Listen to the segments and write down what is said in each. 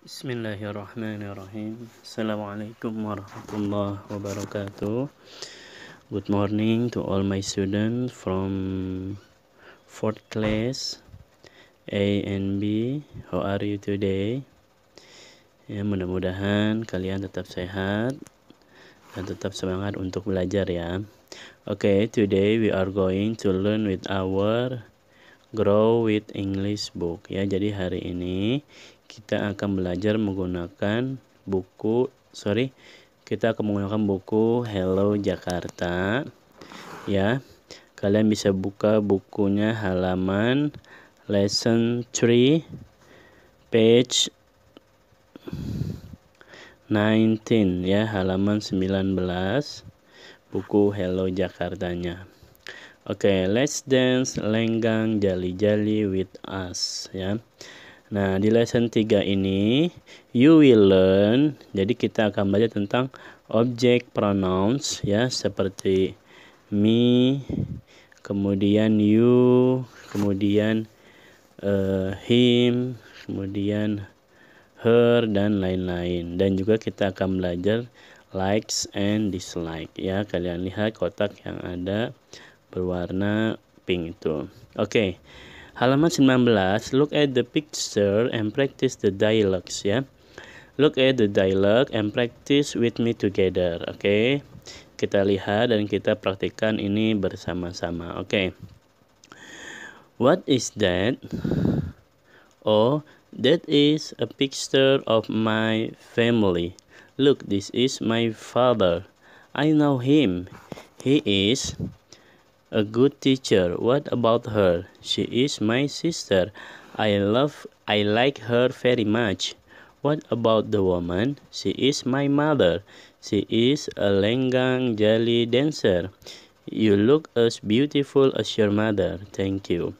Bismillahirrahmanirrahim. Assalamualaikum warahmatullahi wabarakatuh. Good morning to all my students from fourth class A and B. How are you today? Ya, mudah-mudahan kalian tetap sehat dan tetap semangat untuk belajar ya. Okay, today we are going to learn with our Grow with English book ya. Jadi hari ini kita akan belajar menggunakan buku Hello Jakarta ya. Kalian bisa buka bukunya halaman lesson 3 page 19 ya, halaman 19 buku Hello Jakartanya. Oke, let's dance lenggang jali-jali with us ya. Nah, di lesson 3 ini you will learn, jadi kita akan belajar tentang object pronouns ya, seperti me, kemudian you, kemudian him, kemudian her dan lain-lain. Dan juga kita akan belajar likes and dislike ya. Kalian lihat kotak yang ada berwarna pink itu. Oke. Halaman 19, look at the picture and practice the dialogues ya. Look at the dialogue and practice with me together. Oke. Kita lihat dan kita praktikkan ini bersama-sama. Oke. What is that? Oh, that is a picture of my family. Look, this is my father. I know him. He is a good teacher. What about her? She is my sister. I like her very much. What about the woman? She is my mother. She is a lenggang jali dancer. You look as beautiful as your mother. Thank you.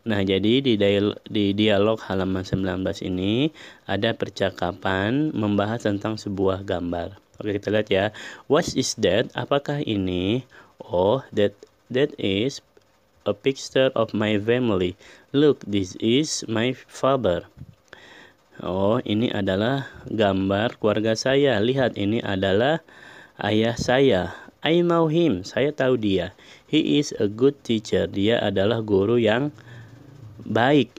Nah, jadi di dialog halaman 19 ini ada percakapan membahas tentang sebuah gambar. Oke, kita lihat ya. What is that? Apakah ini? Oh, That is a picture of my family. Look, this is my father. Oh, ini adalah gambar keluarga saya. Lihat, ini adalah ayah saya. I know him. Saya tahu dia. He is a good teacher. Dia adalah guru yang baik.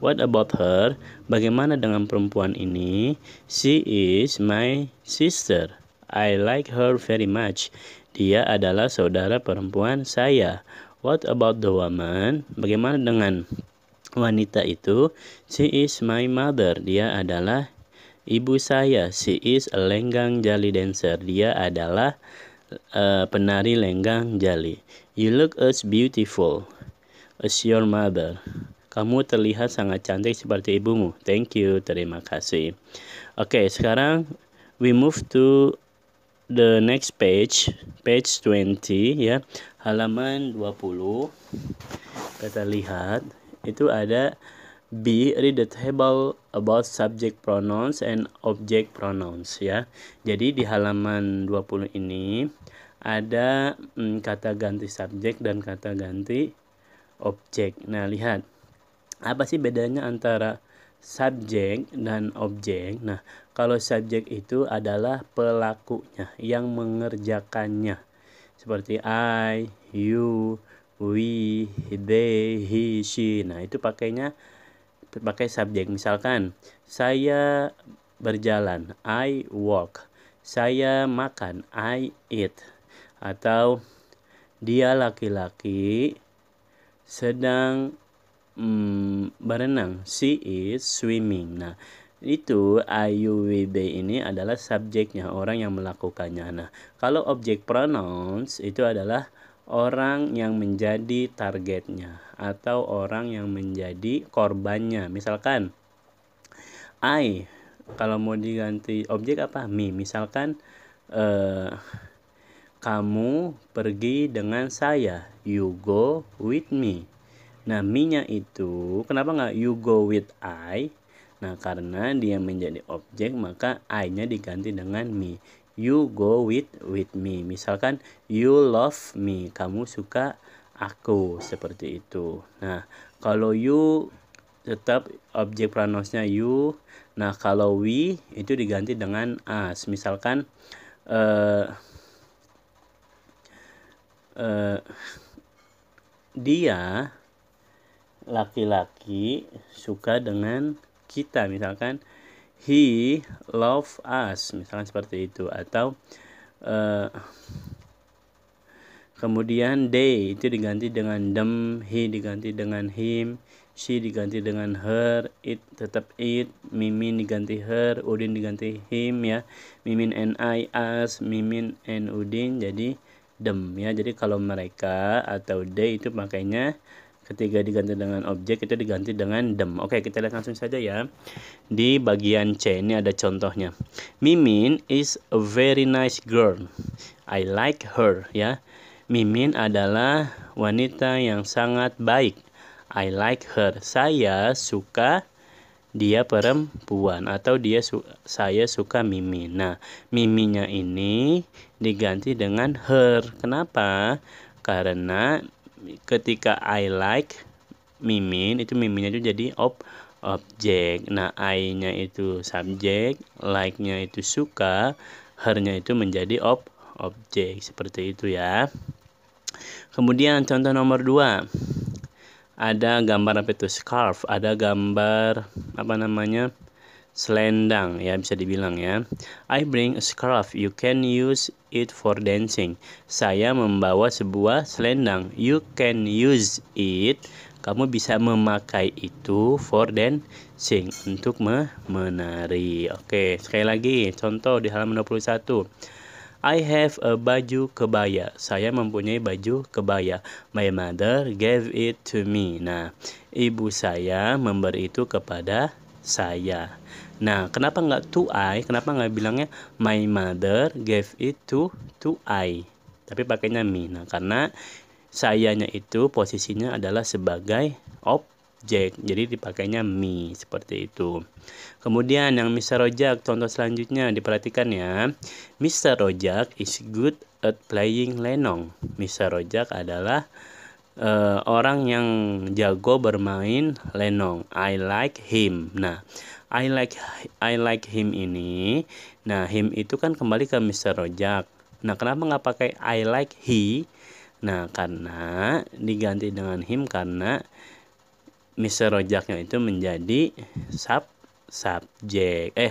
What about her? Bagaimana dengan perempuan ini? She is my sister. I like her very much. Dia adalah saudara perempuan saya. What about the woman? Bagaimana dengan wanita itu? She is my mother. Dia adalah ibu saya. She is a lenggang jali dancer. Dia adalah penari lenggang jali. You look as beautiful as your mother. Kamu terlihat sangat cantik seperti ibumu. Thank you. Terima kasih. Oke, sekarang we move to the next page 20 ya, halaman 20. Kita lihat itu ada B, read the table about subject pronouns and object pronouns ya. Jadi di halaman 20 ini ada kata ganti subjek dan kata ganti objek. Nah, lihat apa sih bedanya antara subjek dan objek. Nah, kalau subjek itu adalah pelakunya yang mengerjakannya. Seperti I, you, we, they, he, she. Nah, itu pakai subjek. Misalkan, saya berjalan, I walk. Saya makan, I eat. Atau dia laki-laki sedang berenang, she is swimming. Nah, itu IUWB ini adalah subjeknya, orang yang melakukannya. Nah, kalau objek pronouns itu adalah orang yang menjadi targetnya atau orang yang menjadi korbannya. Misalkan I, kalau mau diganti objek apa? Me. Misalkan kamu pergi dengan saya, you go with me. Nah, me-nya itu, kenapa nggak you go with I? Nah, karena dia menjadi objek, maka I-nya diganti dengan me. You go with me. Misalkan, you love me. Kamu suka aku. Seperti itu. Nah, kalau you tetap objek pronounce-nya you. Nah, kalau we itu diganti dengan us. Misalkan dia laki-laki suka dengan kita, misalkan he love us, misalkan seperti itu. Atau kemudian they itu diganti dengan them, he diganti dengan him, she diganti dengan her, it tetap it, Mimin diganti her, Udin diganti him ya. Mimin and I, us, Mimin and Udin jadi them ya. Jadi kalau mereka atau they itu makanya ketika diganti dengan objek itu diganti dengan them. Oke, kita lihat langsung saja ya. Di bagian C ini ada contohnya. Mimin is a very nice girl. I like her ya. Mimin adalah wanita yang sangat baik. I like her. Saya suka dia perempuan, atau saya suka Mimin. Nah, Miminya ini diganti dengan her. Kenapa? Karena ketika I like Mimin, itu Miminnya itu jadi objek. Nah, I-nya itu subjek, like-nya itu suka, her-nya itu menjadi objek. Seperti itu ya. Kemudian contoh nomor 2. Ada gambar apa itu? Scarf. Ada gambar selendang ya, bisa dibilang ya. I bring a scarf. You can use it for dancing. Saya membawa sebuah selendang. You can use it. Kamu bisa memakai itu for dancing, untuk menari. Oke, sekali lagi contoh di halaman 21. I have a baju kebaya. Saya mempunyai baju kebaya. My mother gave it to me. Nah, ibu saya memberi itu kepada saya. Nah, kenapa nggak to I? Kenapa nggak bilangnya my mother gave it to I? Tapi pakainya me. Nah, karena sayanya itu posisinya adalah sebagai objek. Jadi dipakainya me, seperti itu. Kemudian yang Mr. Rojak, contoh selanjutnya diperhatikan ya. Mr. Rojak is good at playing lenong. Mr. Rojak adalah orang yang jago bermain lenong. I like him. Nah, I like him ini. Nah, him itu kan kembali ke Mr. Rojak. Nah, kenapa nggak pakai I like he? Nah, karena diganti dengan him karena Mr. Rojaknya itu menjadi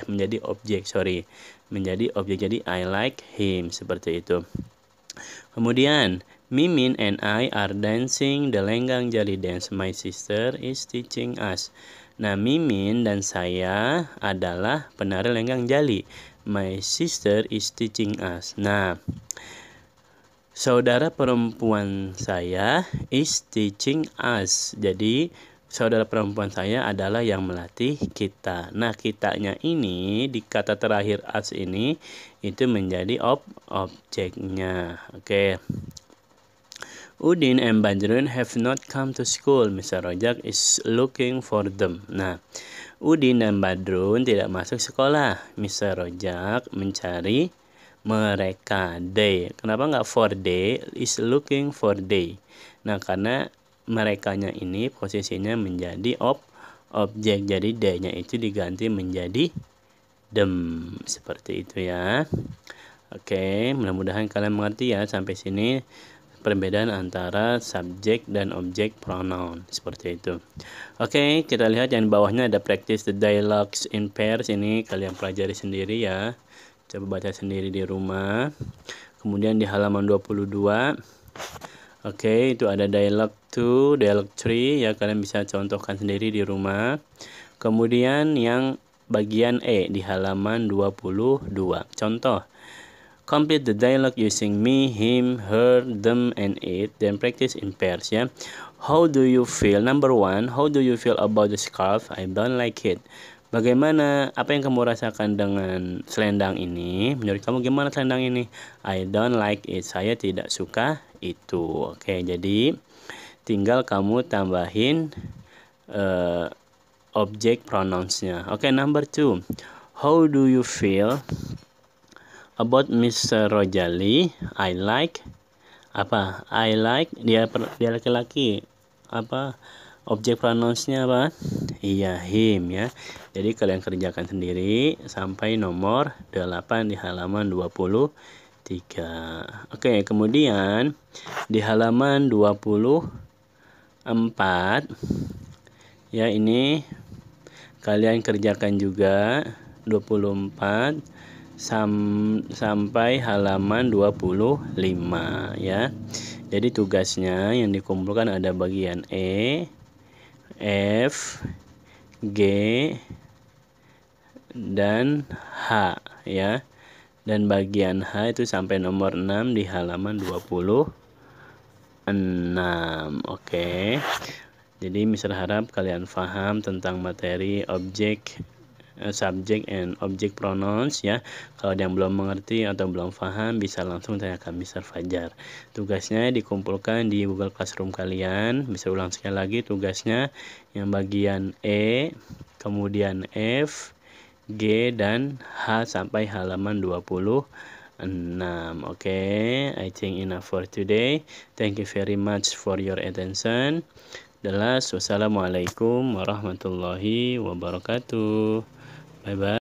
menjadi objek, menjadi objek. Jadi I like him, seperti itu. Kemudian Mimin and I are dancing the lenggang jali dance. My sister is teaching us. Nah, Mimin dan saya adalah penari lenggang jali. My sister is teaching us. Nah, saudara perempuan saya is teaching us. Jadi saudara perempuan saya adalah yang melatih kita. Nah, kitanya ini di kata terakhir us ini itu menjadi objeknya. Oke. Udin and Badrun have not come to school. Mr. Rojak is looking for them. Nah, Udin dan Badrun tidak masuk sekolah. Mr. Rojak mencari mereka. They. Kenapa nggak for they? Is looking for they. Nah, karena merekanya ini posisinya menjadi objek. Jadi they-nya itu diganti menjadi them. Seperti itu ya. Oke, mudah-mudahan kalian mengerti ya sampai sini perbedaan antara subjek dan objek pronoun, seperti itu. Oke, kita lihat yang di bawahnya ada practice the dialogues in pairs. Ini kalian pelajari sendiri ya. Coba baca sendiri di rumah. Kemudian di halaman 22. Oke, itu ada dialog 2, dialog 3 ya, kalian bisa contohkan sendiri di rumah. Kemudian yang bagian E di halaman 22. Contoh. Complete the dialogue using me, him, her, them, and it. Then practice in pairs ya. How do you feel? Number 1. How do you feel about the scarf? I don't like it. Bagaimana, apa yang kamu rasakan dengan selendang ini? Menurut kamu gimana selendang ini? I don't like it. Saya tidak suka itu. Oke, jadi tinggal kamu tambahin objek pronouns-nya. Oke, number 2. How do you feel about Mr. Rojali? I like apa? I like dia laki-laki. Apa? Objek pronounce-nya apa? Iya, him ya. Jadi kalian kerjakan sendiri sampai nomor 8 di halaman 23. Oke, kemudian di halaman 24 ya, ini kalian kerjakan juga 24 sampai halaman 25 ya. Jadi tugasnya yang dikumpulkan ada bagian E, F, G, dan H ya. Dan bagian H itu sampai nomor 6 di halaman 26. Oke. Jadi Mister harap kalian paham tentang materi objek, subject and object pronouns ya. Kalau yang belum mengerti atau belum paham bisa langsung tanyakan Mister Fajar. Tugasnya dikumpulkan di Google Classroom kalian. Mister ulang sekali lagi, tugasnya yang bagian E, kemudian F, G, dan H sampai halaman 26. Oke, I think enough for today. Thank you very much for your attention. The last, wassalamualaikum warahmatullahi wabarakatuh. Bye bye.